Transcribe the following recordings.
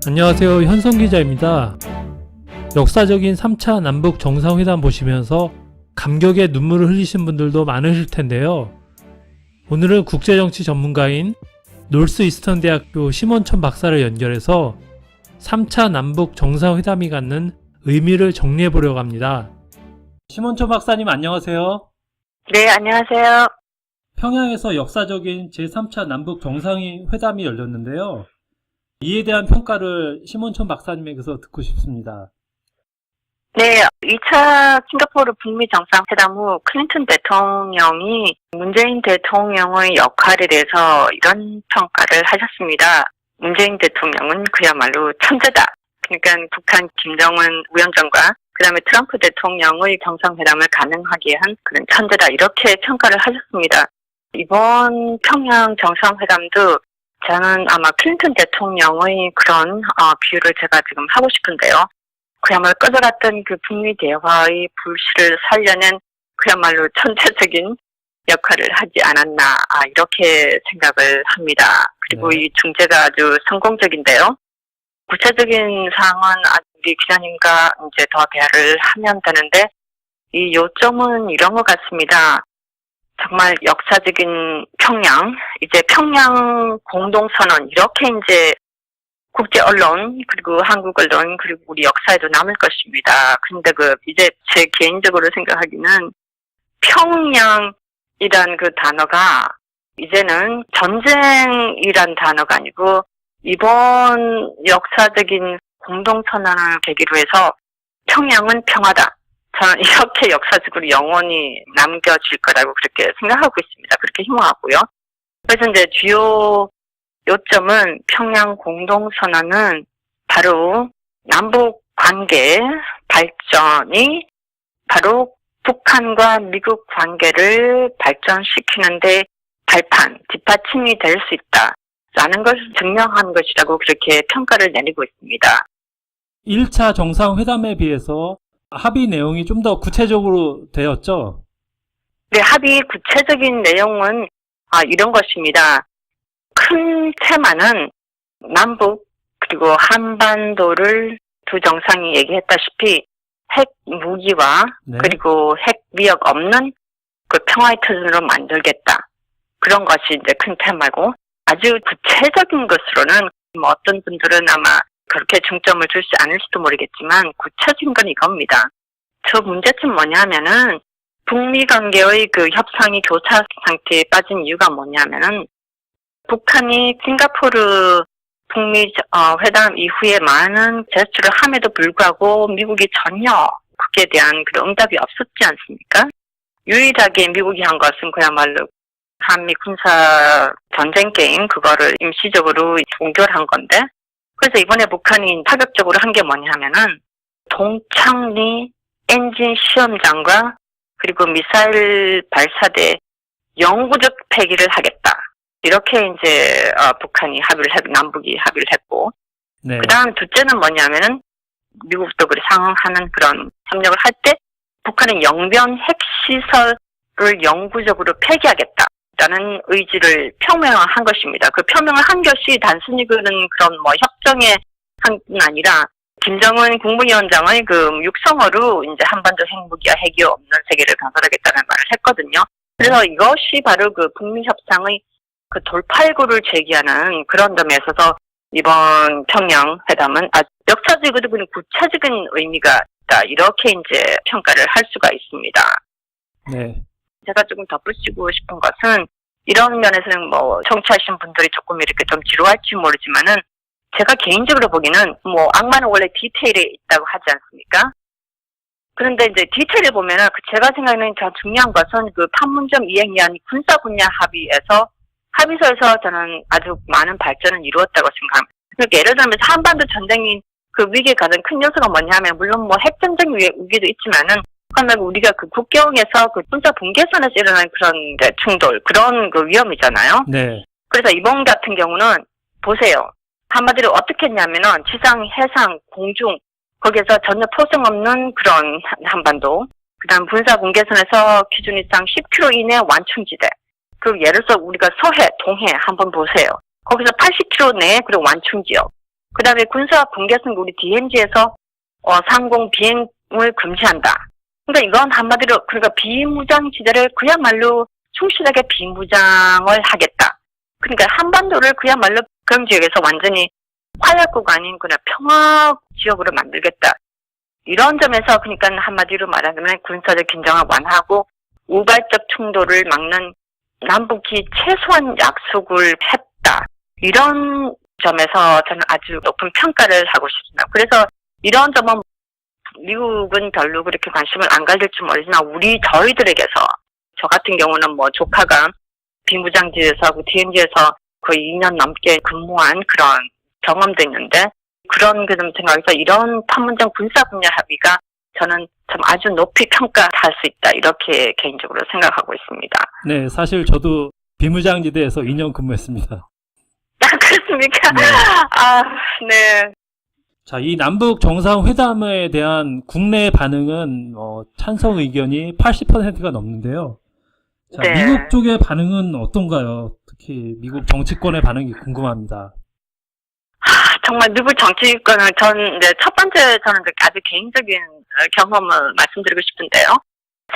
안녕하세요. 현성 기자입니다. 역사적인 3차 남북 정상회담 보시면서 감격의 눈물을 흘리신 분들도 많으실 텐데요. 오늘은 국제정치 전문가인 노스이스턴 대학교 심원천 박사를 연결해서 3차 남북 정상회담이 갖는 의미를 정리해 보려고 합니다. 심원천 박사님 안녕하세요. 네, 안녕하세요. 평양에서 역사적인 제3차 남북 정상회담이 열렸는데요. 이에 대한 평가를 심원천 박사님에게서 듣고 싶습니다. 네, 2차 싱가포르 북미 정상회담 후 클린턴 대통령이 문재인 대통령의 역할에 대해서 이런 평가를 하셨습니다. 문재인 대통령은 그야말로 천재다. 그러니까 북한 김정은 위원장과 그 다음에 트럼프 대통령의 정상회담을 가능하게 한 그런 천재다. 이렇게 평가를 하셨습니다. 이번 평양 정상회담도 저는 아마 클린턴 대통령의 그런 비유를 제가 지금 하고 싶은데요. 그야말로 꺼져갔던 그 북미 대화의 불씨를 살려낸 그야말로 천재적인 역할을 하지 않았나 이렇게 생각을 합니다. 그리고 이 중재가 아주 성공적인데요. 구체적인 사항은 우리 기자님과 이제 더 대화를 하면 되는데 이 요점은 이런 것 같습니다. 정말 역사적인 평양, 이제 평양 공동선언, 이렇게 이제 국제 언론, 그리고 한국 언론, 그리고 우리 역사에도 남을 것입니다. 근데 이제 제 개인적으로 생각하기는 평양이란 그 단어가 이제는 전쟁이란 단어가 아니고 이번 역사적인 공동선언을 계기로 해서 평양은 평화다. 저는 이렇게 역사적으로 영원히 남겨질 거라고 그렇게 생각하고 있습니다. 그렇게 희망하고요. 그래서 이제 주요 요점은 평양 공동선언은 바로 남북 관계 발전이 바로 북한과 미국 관계를 발전시키는데 발판, 뒷받침이 될 수 있다라는 것을 증명한 것이라고 그렇게 평가를 내리고 있습니다. 1차 정상회담에 비해서 합의 내용이 좀 더 구체적으로 되었죠? 네, 합의 구체적인 내용은 이런 것입니다. 큰 테마는 남북 그리고 한반도를 두 정상이 얘기했다시피 핵 무기와 그리고 핵 위협 없는 그 평화의 터전으로 만들겠다. 그런 것이 이제 큰 테마고 아주 구체적인 것으로는 어떤 분들은 아마 그렇게 중점을 주지 않을지도 모르겠지만 구체적인 건 이겁니다. 저 문제점 뭐냐면은 북미 관계의 그 협상이 교차 상태에 빠진 이유가 뭐냐면은 북한이 싱가포르 북미 회담 이후에 많은 제스처를 함에도 불구하고 미국이 전혀 그에 대한 그런 응답이 없었지 않습니까? 유일하게 미국이 한 것은 그야말로 한미 군사 전쟁 게임 그거를 임시적으로 종결한 건데 그래서 이번에 북한이 파격적으로 한 게 뭐냐면은 동창리 엔진 시험장과 그리고 미사일 발사대 영구적 폐기를 하겠다. 이렇게 이제 북한이 남북이 합의를 했고 그다음 둘째는 뭐냐면은 미국도 상응하는 그런 협력을 할 때 북한은 영변 핵시설을 영구적으로 폐기하겠다라는 의지를 표명한 것입니다. 그 표명을 한 것이 단순히 그런 협정의 한 건 아니라 김정은 국무위원장의 그 육성어로 이제 한반도 핵무기와 핵이 없는 세계를 건설하겠다는 말을 했거든요. 그래서 이것이 바로 그 북미 협상의 그 돌파구를 제기하는 그런 점에 있어서 이번 평양 회담은 아주 역사적이고 구체적인 의미가 있다. 이렇게 이제 평가를 할 수가 있습니다. 네. 제가 조금 덧붙이고 싶은 것은 이런 면에서는 청취하신 분들이 조금 이렇게 좀 지루할지 모르지만은 제가 개인적으로 보기에는 악마는 원래 디테일에 있다고 하지 않습니까? 그런데 이제 디테일을 보면은 제가 생각하는 가장 중요한 것은 그 판문점 이행위안 군사 분야 합의서에서 저는 아주 많은 발전을 이루었다고 생각합니다. 그러니까 예를 들면 한반도 전쟁이 그 위기의 가장 큰 요소가 뭐냐면 물론 핵전쟁 위기도 있지만은 그러면 우리가 그 국경에서 그 군사 분계선에서 일어나는 그런 충돌 그런 그 위험이잖아요. 네. 그래서 이번 같은 경우는 보세요. 한마디로 어떻게 했냐면은 지상, 해상, 공중 거기에서 전혀 포성 없는 그런 한반도. 그다음 분사 분계선에서 기준이상 10km 이내 완충지대. 예를 들어서 우리가 서해, 동해 한번 보세요. 거기서 80km 내에 그리고 완충지역. 그 다음에 군사 공개성 우리 DMZ에서 상공 비행을 금지한다. 그러니까 이건 한마디로 그러니까 비무장지대를 그야말로 충실하게 비무장을 하겠다. 그러니까 한반도를 그야말로 그런 지역에서 완전히 화약고가 아닌 그냥 평화 지역으로 만들겠다. 이런 점에서 그러니까 한마디로 말하자면 군사적 긴장을 완화하고 우발적 충돌을 막는 남북이 최소한 약속을 했다. 이런 점에서 저는 아주 높은 평가를 하고 싶습니다. 그래서 이런 점은 미국은 별로 그렇게 관심을 안 가질지 모르지만 저희들에게서 저 같은 경우는 뭐 조카가 비무장지에서 DMZ에서 거의 2년 넘게 근무한 그런 경험도 있는데 그런 생각에서 이런 판문점 군사분야 합의가 저는 참 아주 높이 평가할 수 있다 이렇게 개인적으로 생각하고 있습니다. 네, 사실 저도 비무장지대에서 2년 근무했습니다. 아, 그렇습니까? 네. 아, 네. 자, 이 남북 정상회담에 대한 국내 반응은 찬성 의견이 80%가 넘는데요. 자, 네. 미국 쪽의 반응은 어떤가요? 특히 미국 정치권의 반응이 궁금합니다. 정말 미국 정치권은 첫 번째 저는 아주 개인적인 경험을 말씀드리고 싶은데요.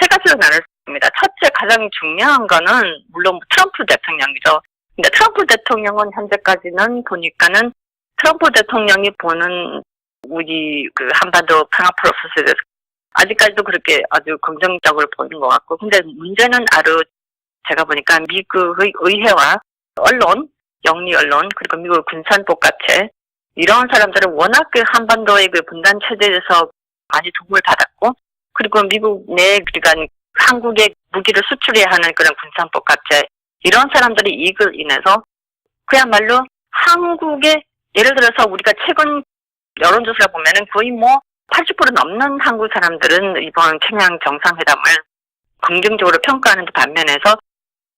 세 가지로 나눴습니다. 첫째 가장 중요한 거는 물론 트럼프 대통령이죠. 근데 트럼프 대통령은 현재까지는 보니까는 트럼프 대통령이 보는 우리 그 한반도 평화 프로세스에 대해서 아직까지도 그렇게 아주 긍정적으로 보는 것 같고, 근데 문제는 제가 보니까 미국의 의회와 언론, 영리 언론, 그리고 미국 군산복합체, 이런 사람들은 워낙 그 한반도의 그 분단 체제에서 많이 도움을 받았고, 그리고 미국 내, 그러니까 한국에 무기를 수출해야 하는 그런 군산복합체, 이런 사람들이 이익을 인해서 그야말로 한국에, 예를 들어서 우리가 최근 여론조사 보면은 거의 80% 넘는 한국 사람들은 이번 평양 정상회담을 긍정적으로 평가하는 반면에서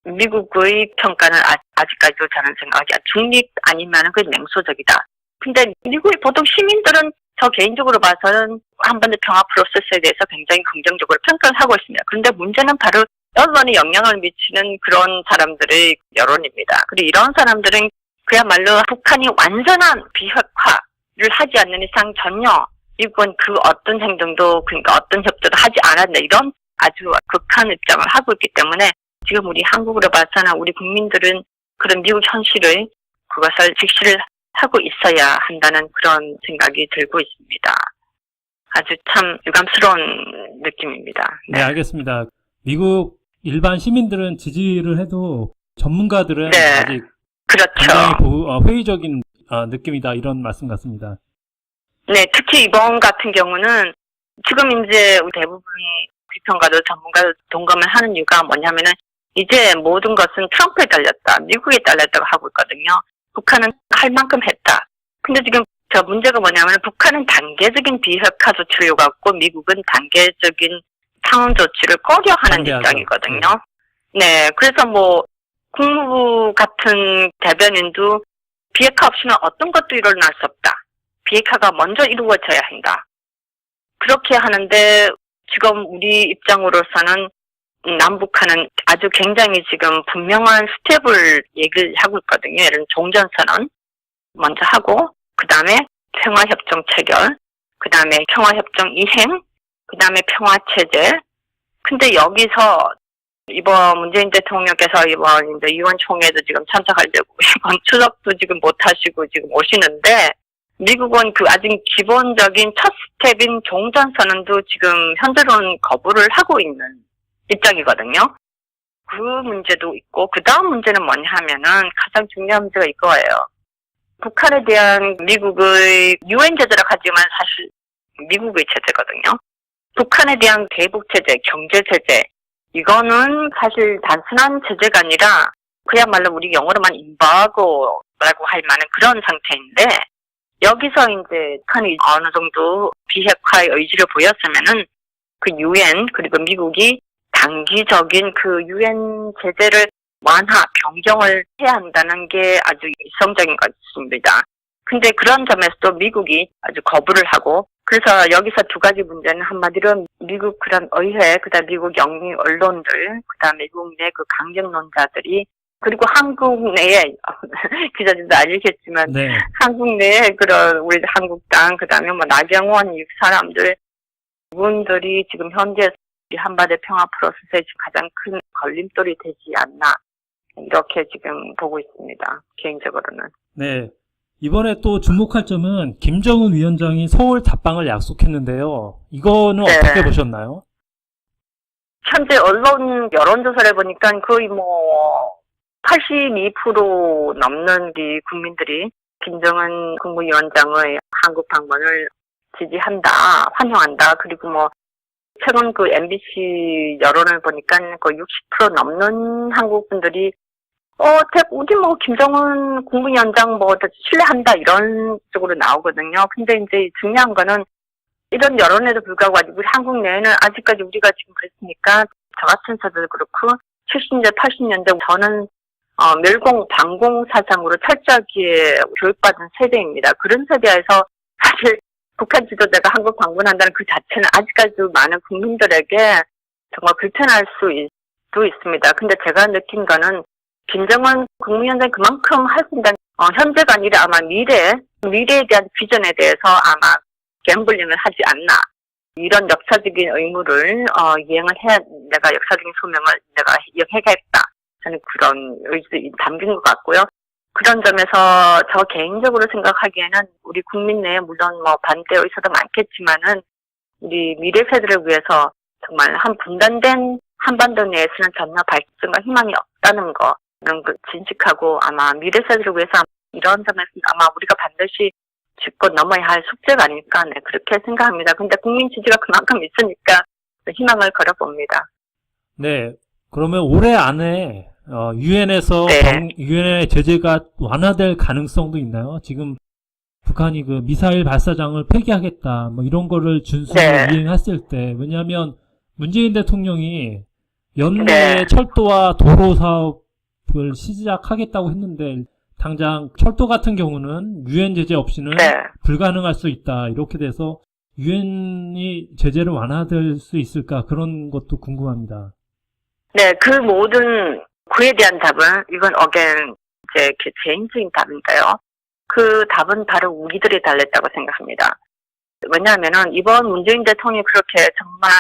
미국의 평가는 아직까지도 저는 생각하기 중립 아니면은 그 냉소적이다. 근데 미국의 보통 시민들은 저 개인적으로 봐서는 한반도 평화 프로세스에 대해서 굉장히 긍정적으로 평가를 하고 있습니다. 그런데 문제는 바로 언론에 영향을 미치는 그런 사람들의 여론입니다. 그리고 이런 사람들은 그야말로 북한이 완전한 비핵화를 하지 않는 이상 전혀 미국은 그 어떤 행동도 그러니까 어떤 협조도 하지 않았다. 이런 아주 극한 입장을 하고 있기 때문에 지금 우리 한국으로 봐서는 우리 국민들은 그런 미국 현실을 그것을 직시를 하고 있어야 한다는 그런 생각이 들고 있습니다. 아주 참 유감스러운 느낌입니다. 네, 알겠습니다. 미국 일반 시민들은 지지를 해도 전문가들은 네, 아직 그렇죠. 굉장히 회의적인 느낌이다 이런 말씀 같습니다. 네, 특히 이번 같은 경우는 지금 이제 대부분 비평가들, 전문가들 동감을 하는 이유가 뭐냐면은 이제 모든 것은 트럼프에 달렸다, 미국에 달렸다고 하고 있거든요. 북한은 할 만큼 했다. 근데 지금 저 문제가 뭐냐면 북한은 단계적인 비핵화 조치를 요구하고 미국은 단계적인 상응 조치를 꺼려하는 반대하죠. 입장이거든요. 네, 그래서 국무부 같은 대변인도 비핵화 없이는 어떤 것도 일어날 수 없다. 비핵화가 먼저 이루어져야 한다. 그렇게 하는데 지금 우리 입장으로서는 남북한은 아주 굉장히 지금 분명한 스텝을 얘기를 하고 있거든요. 예를 들면 종전선언 먼저 하고 그 다음에 평화협정 체결, 그 다음에 평화협정 이행, 그 다음에 평화체제. 근데 여기서 이번 문재인 대통령께서 이번 이제 유엔 총회도 지금 참석하려고 이번 추석도 지금 못 하시고 지금 오시는데 미국은 그 아직 기본적인 첫 스텝인 종전선언도 지금 현재로는 거부를 하고 있는 입장이거든요. 그 문제도 있고 그 다음 문제는 뭐냐 하면은 가장 중요한 문제가 이거예요. 북한에 대한 미국의 유엔 제재라고 하지만 사실 미국의 제재거든요. 북한에 대한 대북 제재, 경제 제재, 이거는 사실 단순한 제재가 아니라 그야말로 우리 영어로만 임바고라고 할 만한 그런 상태인데 여기서 이제 북한이 어느 정도 비핵화의 의지를 보였으면은 그 유엔 그리고 미국이 단기적인 그 유엔 제재를 완화, 변경을 해야 한다는 게 아주 이성적인 것 같습니다. 근데 그런 점에서도 미국이 아주 거부를 하고 그래서 여기서 두 가지 문제는 한마디로 미국 그런 의회, 그다음 미국 영미 언론들, 그다음 미국 내 그 강경론자들이 그리고 한국 내에 기자들도 알겠지만 네. 한국 내에 그런 우리 한국당 그다음에 뭐 나경원 이 사람들 분들이 지금 현재 우리 한반도 평화 프로세스에 지금 가장 큰 걸림돌이 되지 않나 이렇게 지금 보고 있습니다. 개인적으로는. 네. 이번에 또 주목할 점은 김정은 위원장이 서울 답방을 약속했는데요. 이거는 네. 어떻게 보셨나요? 현재 언론 여론조사를 보니까 거의 뭐 82% 넘는 우리 국민들이 김정은 국무위원장의 한국 방문을 지지한다, 환영한다. 그리고 뭐 최근 그 MBC 여론을 보니까 거의 60% 넘는 한국 분들이 우리 뭐 김정은 국무위원장 뭐 신뢰한다 이런 쪽으로 나오거든요. 근데 이제 중요한 거는 이런 여론에도 불구하고 아직 우리 한국 내에는 아직까지 우리가 지금 그랬으니까 저 같은 사람들 그렇고 70년대, 80년대 저는 멸공, 반공 사상으로 철저하게 교육받은 세대입니다. 그런 세대에서 사실 북한 지도자가 한국 방문한다는 그 자체는 아직까지도 많은 국민들에게 정말 불편할 수도 있습니다. 근데 제가 느낀 거는 김정은 국무위원장이 그만큼 할 수 있는 현재가 아니라 아마 미래에 대한 비전에 대해서 아마 갬블링을 하지 않나. 이런 역사적인 의무를 이행을 해야 내가 역사적인 소명을 내가 이행해야겠다. 저는 그런 의지도 담긴 것 같고요. 그런 점에서 저 개인적으로 생각하기에는 우리 국민 내에 물론 뭐 반대 의사도 많겠지만은 우리 미래 세대를 위해서 정말 한 분단된 한반도 내에서는 전혀 발전과 희망이 없다는 거는 진직하고 아마 미래 세대를 위해서 이런 점에서 아마 우리가 반드시 짚고 넘어야 할 숙제가 아닐까 그렇게 생각합니다. 근데 국민 지지가 그만큼 있으니까 희망을 걸어봅니다. 네. 그러면 올해 안에 유엔에서 네. 유엔의 제재가 완화될 가능성도 있나요? 지금 북한이 그 미사일 발사장을 폐기하겠다, 뭐 이런 거를 준수로 네. 이행했을 때, 왜냐하면 문재인 대통령이 연내에 네. 철도와 도로 사업을 시작하겠다고 했는데, 당장 철도 같은 경우는 유엔 제재 없이는 네. 불가능할 수 있다. 이렇게 돼서 유엔이 제재를 완화될 수 있을까? 그런 것도 궁금합니다. 네, 그 모든 그에 대한 답은 이건 이제 개인적인 답인데요. 그 답은 바로 우리들이 달렸다고 생각합니다. 왜냐하면은 이번 문재인 대통령이 그렇게 정말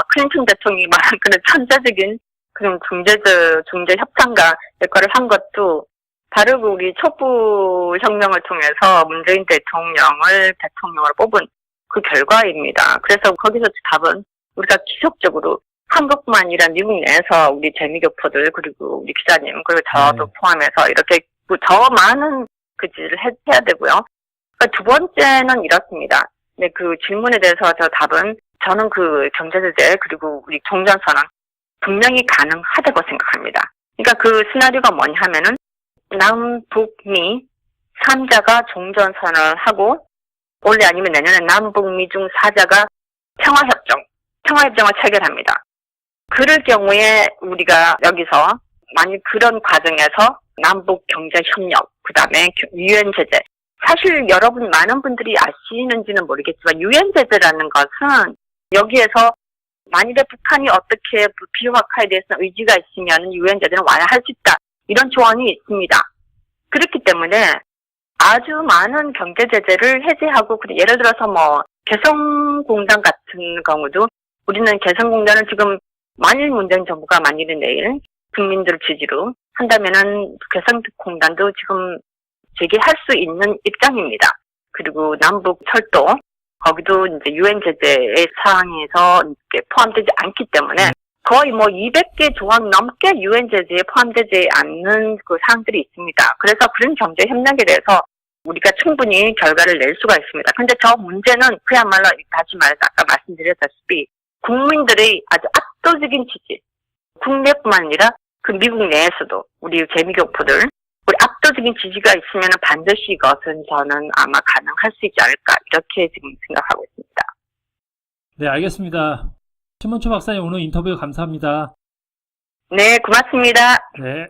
클린턴 대통령이 말한 그런 천재적인 그런 중재 협상가 역할을 한 것도 바로 우리 촛불혁명을 통해서 문재인 대통령을 대통령으로 뽑은 그 결과입니다. 그래서 거기서 답은 우리가 지속적으로 한국뿐만 아니라 미국 내에서 우리 재미교포들 그리고 우리 기자님 그리고 저도 포함해서 이렇게 더 많은 그 지지를 해야 되고요. 그러니까 두 번째는 이렇습니다. 네, 그 질문에 대해서 저는 그 경제제재 그리고 우리 종전선언 분명히 가능하다고 생각합니다. 그러니까 그 시나리오가 뭐냐 하면은 남북미 3자가 종전선언을 하고 올해 아니면 내년에 남북미 중 4자가 평화협정을 체결합니다. 그럴 경우에 우리가 여기서 만약 그런 과정에서 남북 경제협력, 그 다음에 유엔 제재. 사실 여러분 많은 분들이 아시는지는 모르겠지만 유엔 제재라는 것은 여기에서 만일에 북한이 어떻게 비핵화에 대해서 의지가 있으면 유엔 제재는 완화할 수 있다. 이런 조항이 있습니다. 그렇기 때문에 아주 많은 경제 제재를 해제하고 예를 들어서 뭐 개성공단 같은 경우도 우리는 개성공단을 지금 만일 문재인 정부가 만일에 내일 국민들 지지로 한다면은 개성공단도 지금 재개할 수 있는 입장입니다. 그리고 남북 철도 거기도 이제 유엔 제재의 사항에서 포함되지 않기 때문에 거의 뭐 200개 조항 넘게 유엔 제재에 포함되지 않는 그 사항들이 있습니다. 그래서 그런 경제 협력에 대해서 우리가 충분히 결과를 낼 수가 있습니다. 근데 저 문제는 그야말로 다시 말해서 아까 말씀드렸다시피 국민들의 아주 압도적인 지지, 국내뿐만 아니라 그 미국 내에서도 우리 재미교포들 우리 압도적인 지지가 있으면 반드시 이것은 저는 아마 가능할 수 있지 않을까 이렇게 지금 생각하고 있습니다. 네, 알겠습니다. 신문초 박사님 오늘 인터뷰 감사합니다. 네, 고맙습니다. 네.